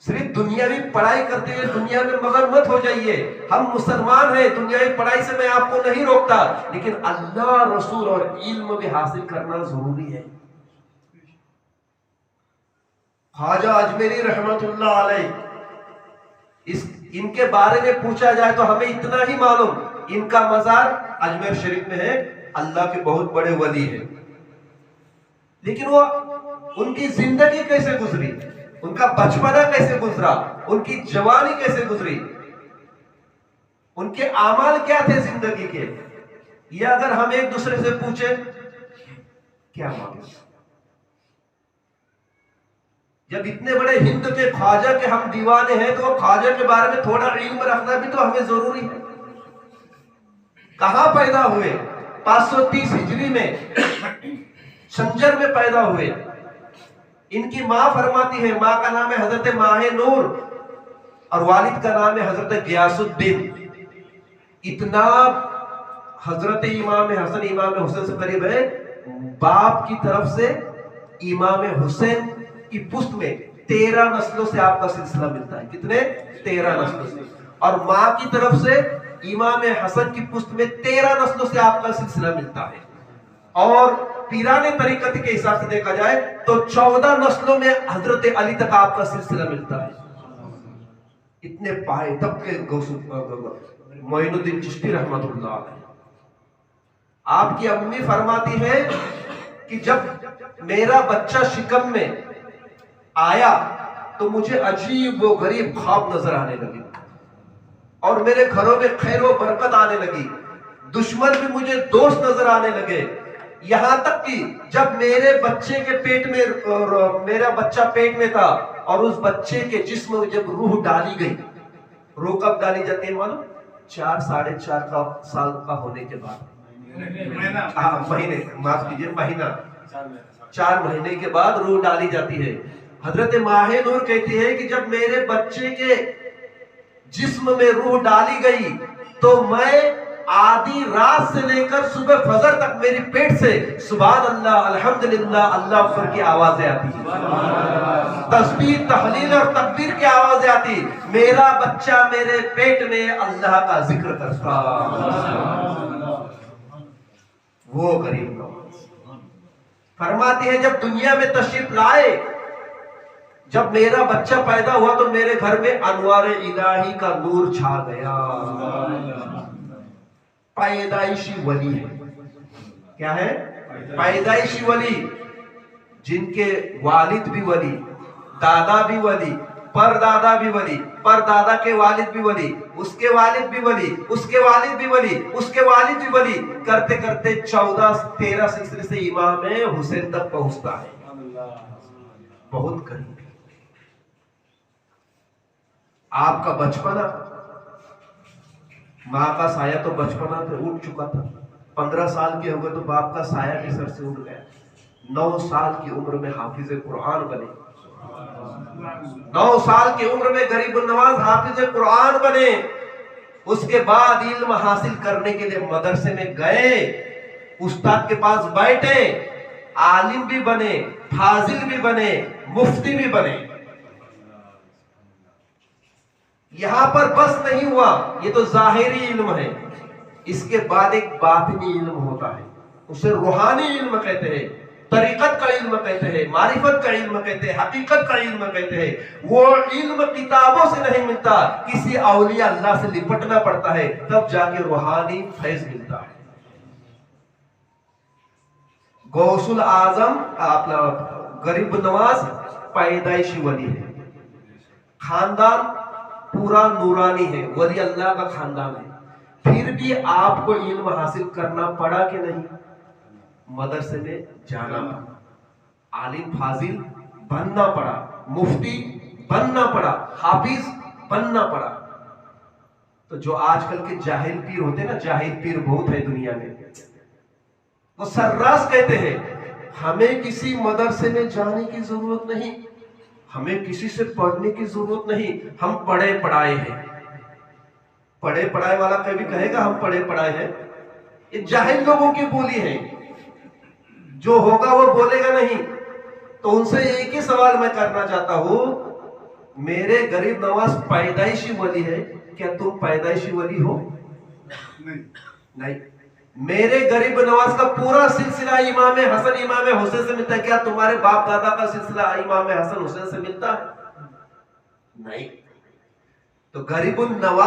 सिर्फ दुनियावी पढ़ाई करते हुए दुनिया में मगन मत हो जाइए। हम मुसलमान हैं, दुनियावी पढ़ाई से मैं आपको नहीं रोकता, लेकिन अल्लाह रसूल और इल्म भी हासिल करना जरूरी है। ख्वाजा अजमेरी रहमतुल्लाह अलैह, इनके बारे में पूछा जाए तो हमें इतना ही मालूम, इनका मजार अजमेर शरीफ में है, अल्लाह के बहुत बड़े वली है। लेकिन वो उनकी जिंदगी कैसे गुजरी, उनका बचपना कैसे गुजरा, उनकी जवानी कैसे गुजरी, उनके आमाल क्या थे जिंदगी के, ये अगर हम एक दूसरे से पूछे क्या मालूम। जब इतने बड़े हिंद के ख्वाजा के हम दीवाने हैं, तो ख्वाजा के बारे में थोड़ा इल्म रखना भी तो हमें जरूरी है। कहां पैदा हुए? 530 हिजरी में संजर में पैदा हुए। इनकी मां फरमाती है, मां का नाम है हजरत माहे नूर और वालिद का नाम है हजरत गियासुद्दीन। इतना हजरत इमाम हसन इमाम हुसैन से करीब है, बाप की तरफ से इमाम हुसैन की पुश्त में 13 नस्लों से आपका सिलसिला मिलता है। कितने? 13 नस्लों से। और मां की तरफ से इमाम हसन की पुश्त में 13 नस्लों से आपका सिलसिला मिलता है। और पीराने तरीकत के हिसाब से देखा जाए तो 14 नस्लों में हजरत अली तक आपका सिलसिला मिलता है। इतने पाए तब के मोइनुद्दीन चिश्ती रहमतुल्लाह अलैह। आपकी अम्मी फरमाती है कि जब मेरा बच्चा शिकम में आया तो मुझे अजीब वो गरीब ख्वाब नजर आने लगे और मेरे घरों में खैर व बरकत आने लगी, दुश्मन भी मुझे दोस्त नजर आने लगे। यहां तक कि जब मेरे बच्चे के पेट में मेरा बच्चा पेट में था और उस बच्चे के जिस्म में जब रूह डाली गई, रूह कब डाली जाती है मालूम? 4 साढ़े 4 साल का होने के बाद, महीने, माफ कीजिए, महीना, 4 महीने के बाद रूह डाली जाती है। हजरत माहे नूर कहती है कि जब मेरे बच्चे के जिस्म में रूह डाली गई तो मैं आधी रात से लेकर सुबह फजर तक मेरी पेट से सुभान अल्लाह, अल्हम्दुलिल्लाह, अल्लाह अकबर की आवाजें आती, तस्बीह, तहलील और तकबीर की आवाजें आती। मेरा बच्चा मेरे पेट में अल्लाह का जिक्र करता। वो करीम फरमाती है जब दुनिया में तशरीफ लाए, जब मेरा बच्चा पैदा हुआ तो मेरे घर में अनवार इलाही का नूर छा गया। पैदाइशी वली है। क्या है? पैदाइशी वली, जिनके वालिद भी वली, दादा भी वली, परदादा भी वली, परदादा के वालिद भी वली, उसके वालिद भी वली, उसके वालिद भी वली, उसके वालिद भी वली, करते करते 14-13 सिलसिले से इमाम हुसैन तक पहुंचता है। बहुत करीब। आपका बचपना, माँ का साया तो बचपना पे उठ चुका था। 15 साल के हो गए तो बाप का साया भी सर से उठ गया। 9 साल की उम्र में हाफिज कुरान बने। 9 साल की उम्र में गरीब नवाज हाफिज कुरान बने। उसके बाद इल्म हासिल करने के लिए मदरसे में गए, उस्ताद के पास बैठे, आलिम भी बने, फाजिल भी बने, मुफ्ती भी बने। यहां पर बस नहीं हुआ, ये तो जाहिरी इल्म है। इसके बाद एक बातिनी इल्म होता है, उसे रूहानी इल्म कहते हैं, तरीकत का इल्म कहते हैं, मारिफत का इल्म कहते हैं, हकीकत का इल्म कहते हैं। वो इल्म किताबों से नहीं मिलता, किसी औलिया अल्लाह से लिपटना पड़ता है, तब जाके रूहानी फैज मिलता है। गौसुल आजम अपना गरीब नवाज पैदाइशी वली है, खानदान पूरा नूरानी है, वली अल्लाह का खानदान है। फिर भी आपको इल्म हासिल करना पड़ा कि नहीं? मदरसे में जाना पड़ा, आलिम फाजिल बनना पड़ा, मुफ्ती बनना पड़ा, हाफिज बनना पड़ा। तो जो आजकल के जाहिल पीर होते हैं ना, जाहिल पीर बहुत है दुनिया में, वो सर्रास कहते हैं हमें किसी मदरसे में जाने की जरूरत नहीं, हमें किसी से पढ़ने की जरूरत नहीं, हम पढ़े पढ़ाए हैं। पढ़े पढ़ाए वाला कभी कहेगा हम पढ़े पढ़ाए हैं? ये जाहिल लोगों की बोली है, जो होगा वो बोलेगा नहीं। तो उनसे एक ही सवाल मैं करना चाहता हूं, मेरे गरीब नवाज पैदाइशी वली है, क्या तुम पैदाइशी वली हो? नहीं। मेरे गरीब नवाज का पूरा सिलसिला इमाम हसन इमाम हुसैन से मिलता है, क्या तुम्हारे बाप दादा का सिलसिला इमाम हसन हुसैन से मिलता है? नहीं। तो गरीब नवाज